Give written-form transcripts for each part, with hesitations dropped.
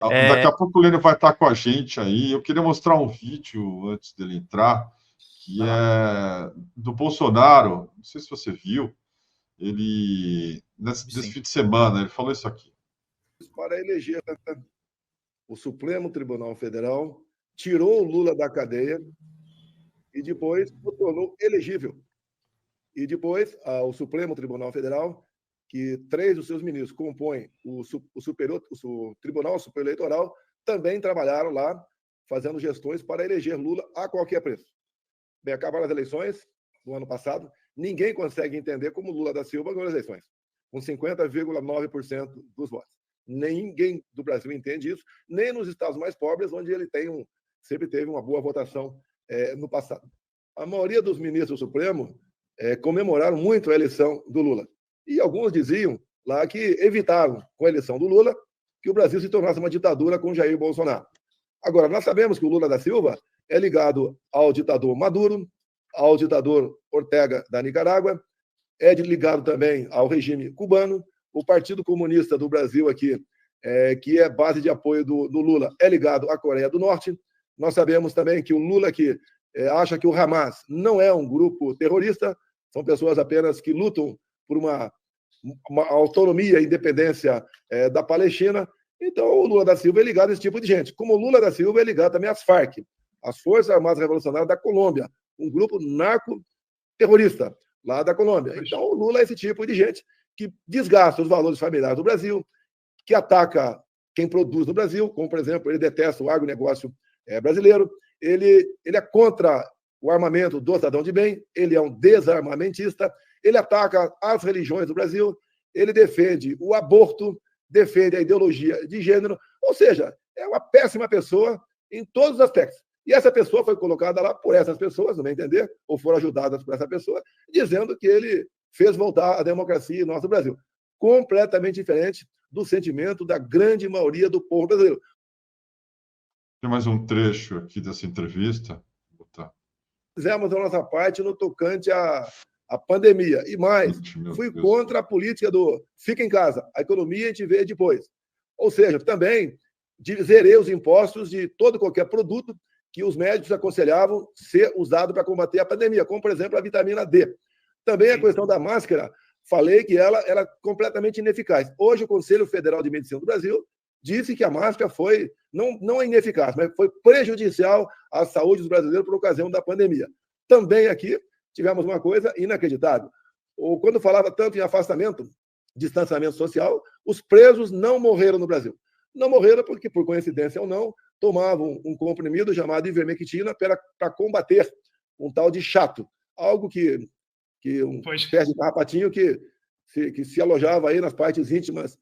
Daqui a pouco o Lênin vai estar com a gente aí. Eu queria mostrar um vídeo antes dele entrar, que é do Bolsonaro. Não sei se você viu. Ele, nesse fim de semana, ele falou isso aqui. Para eleger o Supremo Tribunal Federal, tirou o Lula da cadeia e depois o tornou elegível. E depois, o Supremo Tribunal Federal, que 3 dos seus ministros compõem o Tribunal Superior Eleitoral, também trabalharam lá, fazendo gestões para eleger Lula a qualquer preço. Bem, acabaram as eleições no ano passado, ninguém consegue entender como Lula da Silva ganhou as eleições, com 50,9% dos votos. Ninguém do Brasil entende isso, nem nos estados mais pobres, onde ele sempre teve uma boa votação no passado. A maioria dos ministros do Supremo comemoraram muito a eleição do Lula. E alguns diziam lá que evitaram, com a eleição do Lula, que o Brasil se tornasse uma ditadura com Jair Bolsonaro. Agora, nós sabemos que o Lula da Silva é ligado ao ditador Maduro, ao ditador Ortega da Nicarágua, é ligado também ao regime cubano, o Partido Comunista do Brasil aqui, que é base de apoio do Lula, é ligado à Coreia do Norte. Nós sabemos também que o Lula aqui acha que o Hamas não é um grupo terrorista, são pessoas apenas que lutam por uma autonomia e independência da Palestina. Então, o Lula da Silva é ligado a esse tipo de gente. Como o Lula da Silva é ligado também às Farc, as Forças Armadas Revolucionárias da Colômbia, um grupo narco-terrorista lá da Colômbia. Então, o Lula é esse tipo de gente que desgasta os valores familiares do Brasil, que ataca quem produz no Brasil, como, por exemplo, ele detesta o agronegócio brasileiro, ele é contra o armamento do cidadão de bem, ele é um desarmamentista, ele ataca as religiões do Brasil, ele defende o aborto, defende a ideologia de gênero, ou seja, é uma péssima pessoa em todos os aspectos. E essa pessoa foi colocada lá por essas pessoas, no meu entender, ou foram ajudadas por essa pessoa, dizendo que ele fez voltar a democracia em nosso Brasil. Completamente diferente do sentimento da grande maioria do povo brasileiro. Tem mais um trecho aqui dessa entrevista. Fizemos a nossa parte no tocante à pandemia. E mais, fui contra a política do fica em casa, a economia a gente vê depois. Ou seja, também zerei os impostos de todo e qualquer produto que os médicos aconselhavam ser usado para combater a pandemia, como, por exemplo, a vitamina D. Também a questão da máscara, falei que ela era completamente ineficaz. Hoje, o Conselho Federal de Medicina do Brasil disse que a máscara foi, não ineficaz, mas foi prejudicial à saúde dos brasileiros por ocasião da pandemia. Também aqui tivemos uma coisa inacreditável. Quando falava tanto em afastamento, distanciamento social, os presos não morreram no Brasil. Não morreram porque, por coincidência ou não, tomavam um comprimido chamado ivermectina para combater um tal de chato, algo que uma espécie de carrapatinho que se alojava aí nas partes íntimas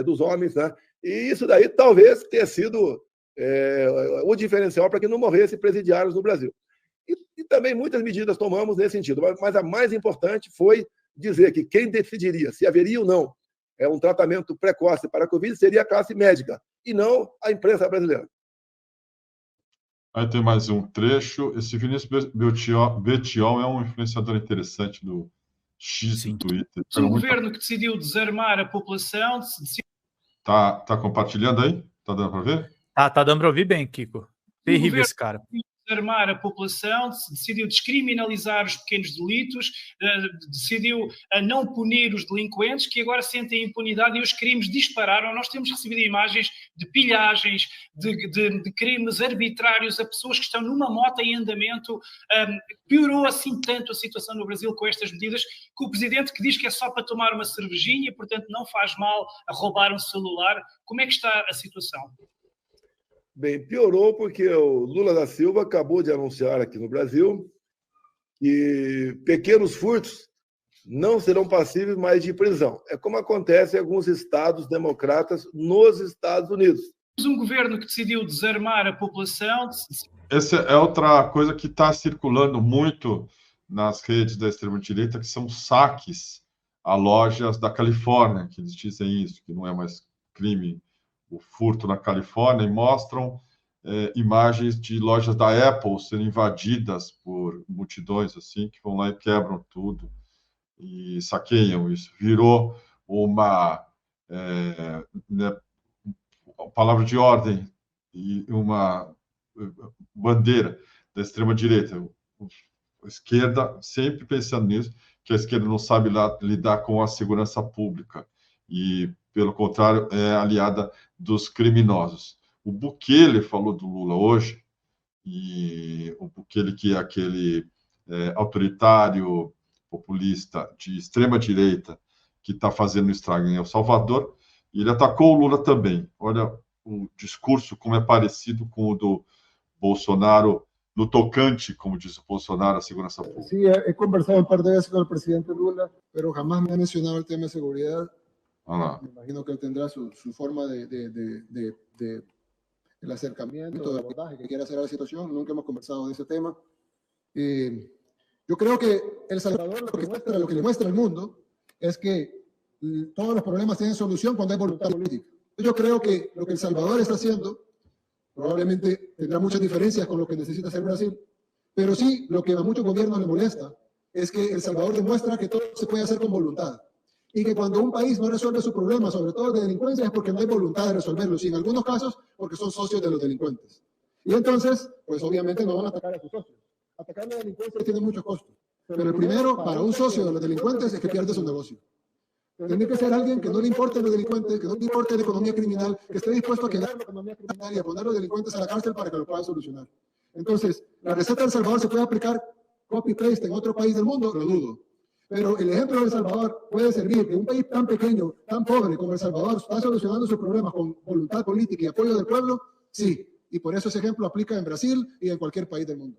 dos homens, né? E isso daí talvez tenha sido o diferencial para que não morressem presidiários no Brasil. E também muitas medidas tomamos nesse sentido, mas a mais importante foi dizer que quem decidiria se haveria ou não um tratamento precoce para a Covid seria a classe médica, e não a imprensa brasileira. Aí tem mais um trecho. Esse Vinícius Bettiol é um influenciador interessante do X do Twitter. Um governo que decidiu desarmar a população... Tá compartilhando aí? Tá dando para ver? Tá dando para ouvir bem, Kiko. Terrível esse cara. Desarmar a população, decidiu descriminalizar os pequenos delitos, decidiu não punir os delinquentes, que agora sentem impunidade e os crimes dispararam. Nós temos recebido imagens de pilhagens, de crimes arbitrários a pessoas que estão numa moto em andamento. Piorou assim tanto a situação no Brasil com estas medidas, que o presidente que diz que é só para tomar uma cervejinha, portanto não faz mal a roubar um celular. Como é que está a situação? Bem, piorou porque o Lula da Silva acabou de anunciar aqui no Brasil que pequenos furtos não serão passíveis mais de prisão. É como acontece em alguns estados democratas nos Estados Unidos. Um governo que decidiu desarmar a população... Essa é outra coisa que está circulando muito nas redes da extrema-direita, que são saques a lojas da Califórnia, que eles dizem isso, que não é mais crime o furto na Califórnia, e mostram imagens de lojas da Apple sendo invadidas por multidões assim, que vão lá e quebram tudo e saqueiam isso. Virou uma... palavra de ordem e uma bandeira da extrema-direita. A esquerda sempre pensando nisso, que a esquerda não sabe lidar com a segurança pública e, pelo contrário, é aliada dos criminosos. O Bukele falou do Lula hoje, e o Bukele, que é aquele autoritário, populista, de extrema-direita, que está fazendo estrago em El Salvador, e ele atacou o Lula também. Olha o discurso como é parecido com o do Bolsonaro no tocante, como diz o Bolsonaro, a segurança pública. Sí, he conversado un par de veces con el presidente Lula, pero jamás me ha mencionado el tema de seguridad. Me imagino que él tendrá su forma de el acercamiento, de abordaje que quiera hacer a la situación. Nunca hemos conversado de ese tema. Yo creo que El Salvador lo que le muestra al mundo es que todos los problemas tienen solución cuando hay voluntad política. Yo creo que lo que El Salvador está haciendo probablemente tendrá muchas diferencias con lo que necesita hacer Brasil, pero sí, lo que a muchos gobiernos les molesta es que El Salvador demuestra que todo se puede hacer con voluntad y que cuando un país no resuelve su problema, sobre todo de delincuencia, es porque no hay voluntad de resolverlos, y en algunos casos porque son socios de los delincuentes. Y entonces, pues obviamente no van a atacar a sus socios. Atacar a la delincuencia tiene muchos costos, pero el primero, para un socio de los delincuentes, es que pierde su negocio. Tiene que ser alguien que no le importe los delincuentes, que no le importe la economía criminal, que esté dispuesto a quedar en la economía criminal y a poner a los delincuentes a la cárcel para que lo puedan solucionar. Entonces, ¿la receta de El Salvador se puede aplicar copy-paste en otro país del mundo? Lo dudo. Pero el ejemplo de El Salvador puede servir, que un país tan pequeño, tan pobre como El Salvador está solucionando sus problemas con voluntad política y apoyo del pueblo, sí. Y por eso ese ejemplo aplica en Brasil y en cualquier país del mundo.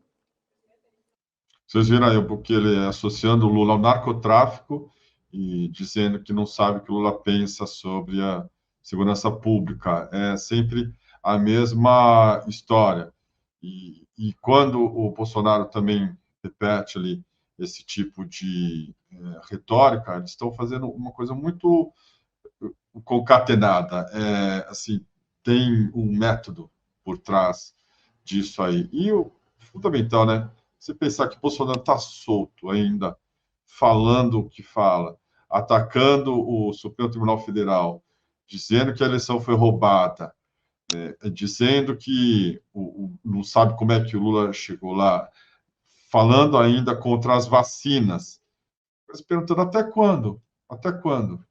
Vocês viram aí um pouquinho ele associando o Lula ao narcotráfico e dizendo que não sabe o que o Lula pensa sobre a segurança pública. É sempre a mesma história. E quando o Bolsonaro também repete ali esse tipo de retórica, eles estão fazendo uma coisa muito concatenada. Assim, tem um método por trás disso aí. E o fundamental, né? Você pensar que o Bolsonaro está solto ainda, falando o que fala, atacando o Supremo Tribunal Federal, dizendo que a eleição foi roubada, dizendo que não sabe como é que o Lula chegou lá, falando ainda contra as vacinas, mas perguntando até quando? Até quando?